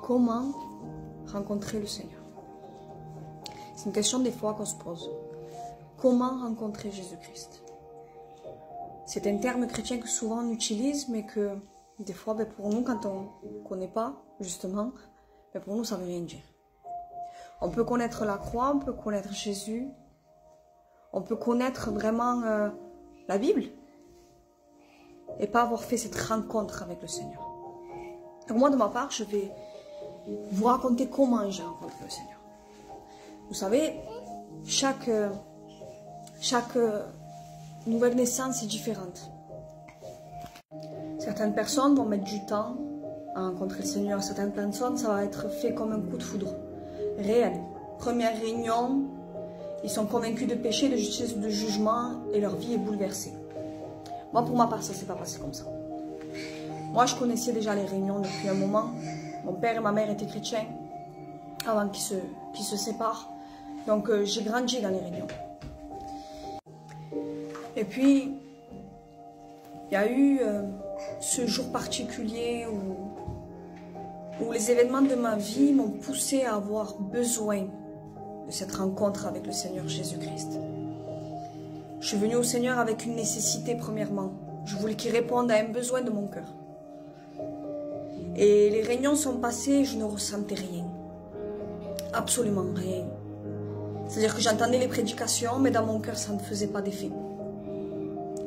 Comment rencontrer le Seigneur? C'est une question des fois qu'on se pose. Comment rencontrer Jésus-Christ? C'est un terme chrétien que souvent on utilise, mais que des fois, pour nous, quand on ne connaît pas, justement, pour nous, ça ne veut rien dire. On peut connaître la croix, on peut connaître Jésus, on peut connaître vraiment la Bible, et pas avoir fait cette rencontre avec le Seigneur. Donc moi, de ma part, je vais vous raconter comment j'ai rencontré le Seigneur. Vous savez, chaque nouvelle naissance est différente. Certaines personnes vont mettre du temps à rencontrer le Seigneur. Certaines personnes, ça va être fait comme un coup de foudre. Réel. Première réunion, ils sont convaincus de péché, de justice, de jugement, et leur vie est bouleversée. Moi, pour ma part, ça ne s'est pas passé comme ça. Moi, je connaissais déjà les réunions depuis un moment. Mon père et ma mère étaient chrétiens avant qu'ils se séparent. Donc, j'ai grandi dans les réunions. Et puis, il y a eu ce jour particulier où les événements de ma vie m'ont poussé à avoir besoin de cette rencontre avec le Seigneur Jésus-Christ. Je suis venue au Seigneur avec une nécessité premièrement. Je voulais qu'il réponde à un besoin de mon cœur. Et les réunions sont passées, je ne ressentais rien. Absolument rien. C'est-à-dire que j'entendais les prédications, mais dans mon cœur, ça ne faisait pas d'effet.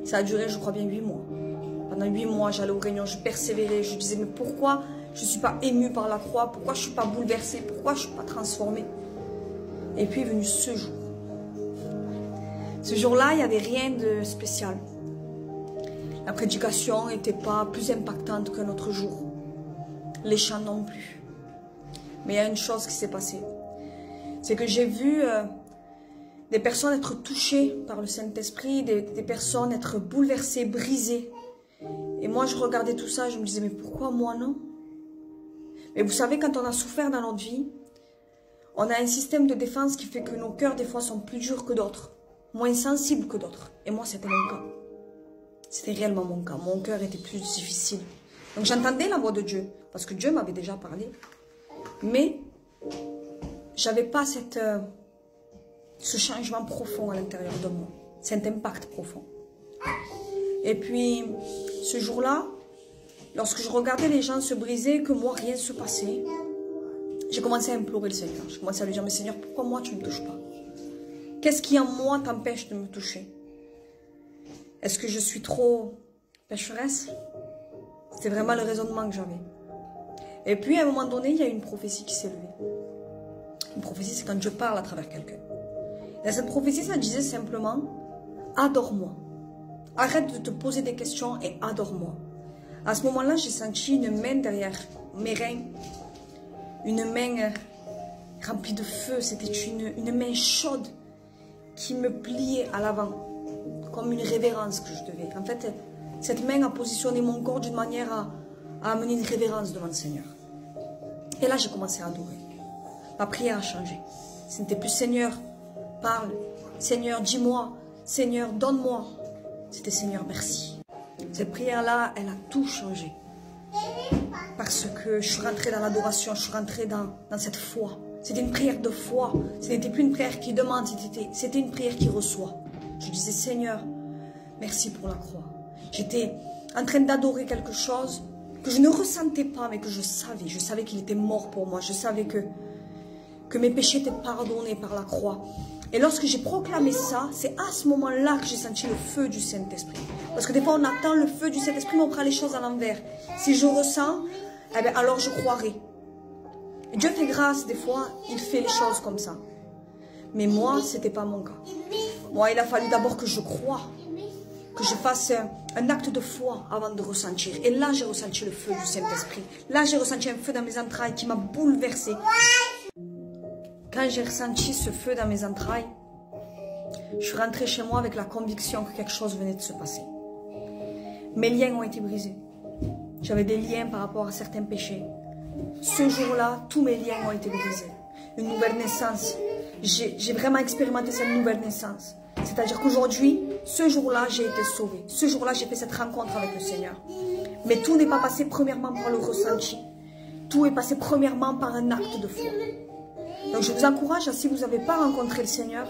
Ça a duré, je crois bien, 8 mois. Pendant 8 mois, j'allais aux réunions, je persévérais, je disais, mais pourquoi je ne suis pas émue par la croix? Pourquoi je ne suis pas bouleversée? Pourquoi je ne suis pas transformée? Et puis est venu ce jour. Ce jour-là, il n'y avait rien de spécial. La prédication n'était pas plus impactante qu'un autre jour. Les chants non plus. Mais il y a une chose qui s'est passée. C'est que j'ai vu des personnes être touchées par le Saint-Esprit, des personnes être bouleversées, brisées. Et moi, je regardais tout ça et je me disais, mais pourquoi moi non? Mais vous savez, quand on a souffert dans notre vie, on a un système de défense qui fait que nos cœurs, des fois, sont plus durs que d'autres, moins sensibles que d'autres. Et moi, c'était mon cas. C'était réellement mon cas. Mon cœur était plus difficile. Donc, j'entendais la voix de Dieu, parce que Dieu m'avait déjà parlé. Mais, j'avais pas ce changement profond à l'intérieur de moi, cet impact profond. Et puis, ce jour-là, lorsque je regardais les gens se briser, que moi, rien ne se passait, j'ai commencé à implorer le Seigneur. J'ai commencé à lui dire, mais Seigneur, pourquoi moi, tu ne me touches pas? Qu'est-ce qui en moi t'empêche de me toucher? Est-ce que je suis trop pécheresse? C'était vraiment le raisonnement que j'avais. Et puis, à un moment donné, il y a une prophétie qui s'est levée. Une prophétie, c'est quand Dieu parle à travers quelqu'un. Dans cette prophétie, ça disait simplement, adore-moi. Arrête de te poser des questions et adore-moi. À ce moment-là, j'ai senti une main derrière mes reins. Une main remplie de feu. C'était une main chaude qui me pliait à l'avant. Comme une révérence que je devais. En fait, cette main a positionné mon corps d'une manière à amener une révérence devant le Seigneur. Et là, j'ai commencé à adorer. Ma prière a changé. Ce n'était plus Seigneur, parle. Seigneur, dis-moi. Seigneur, donne-moi. C'était Seigneur, merci. Cette prière-là, elle a tout changé. Parce que je suis rentrée dans l'adoration, je suis rentrée dans cette foi. C'était une prière de foi. Ce n'était plus une prière qui demande, c'était une prière qui reçoit. Je disais, Seigneur, merci pour la croix. J'étais en train d'adorer quelque chose que je ne ressentais pas, mais que je savais. Je savais qu'il était mort pour moi. Je savais que mes péchés étaient pardonnés par la croix. Et lorsque j'ai proclamé ça, c'est à ce moment-là que j'ai senti le feu du Saint-Esprit. Parce que des fois, on attend le feu du Saint-Esprit, mais on prend les choses à l'envers. Si je ressens, eh bien, alors je croirai. Et Dieu fait grâce, des fois, il fait les choses comme ça. Mais moi, ce n'était pas mon cas. Moi, il a fallu d'abord que je croie, que je fasse un acte de foi avant de ressentir. Et là, j'ai ressenti le feu du Saint-Esprit. Là, j'ai ressenti un feu dans mes entrailles qui m'a bouleversée. Quand j'ai ressenti ce feu dans mes entrailles, je suis rentrée chez moi avec la conviction que quelque chose venait de se passer. Mes liens ont été brisés. J'avais des liens par rapport à certains péchés. Ce jour-là, tous mes liens ont été brisés. Une nouvelle naissance. J'ai vraiment expérimenté cette nouvelle naissance. C'est-à-dire qu'aujourd'hui, ce jour-là, j'ai été sauvée. Ce jour-là, j'ai fait cette rencontre avec le Seigneur. Mais tout n'est pas passé premièrement par le ressenti. Tout est passé premièrement par un acte de foi. Donc je vous encourage, si vous n'avez pas rencontré le Seigneur,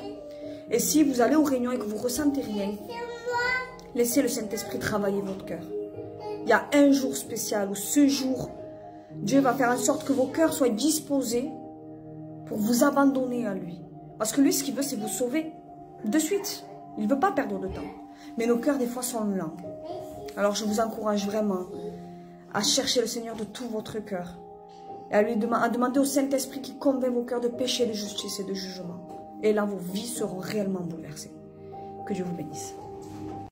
et si vous allez aux réunions et que vous ne ressentez rien, laissez le Saint-Esprit travailler votre cœur. Il y a un jour spécial où ce jour, Dieu va faire en sorte que vos cœurs soient disposés pour vous abandonner à lui. Parce que lui, ce qu'il veut, c'est vous sauver de suite. Il ne veut pas perdre de temps. Mais nos cœurs, des fois, sont lents. Alors, je vous encourage vraiment à chercher le Seigneur de tout votre cœur. Et à demander au Saint-Esprit qui convainc vos cœurs de péché, de justice et de jugement. Et là, vos vies seront réellement bouleversées. Que Dieu vous bénisse.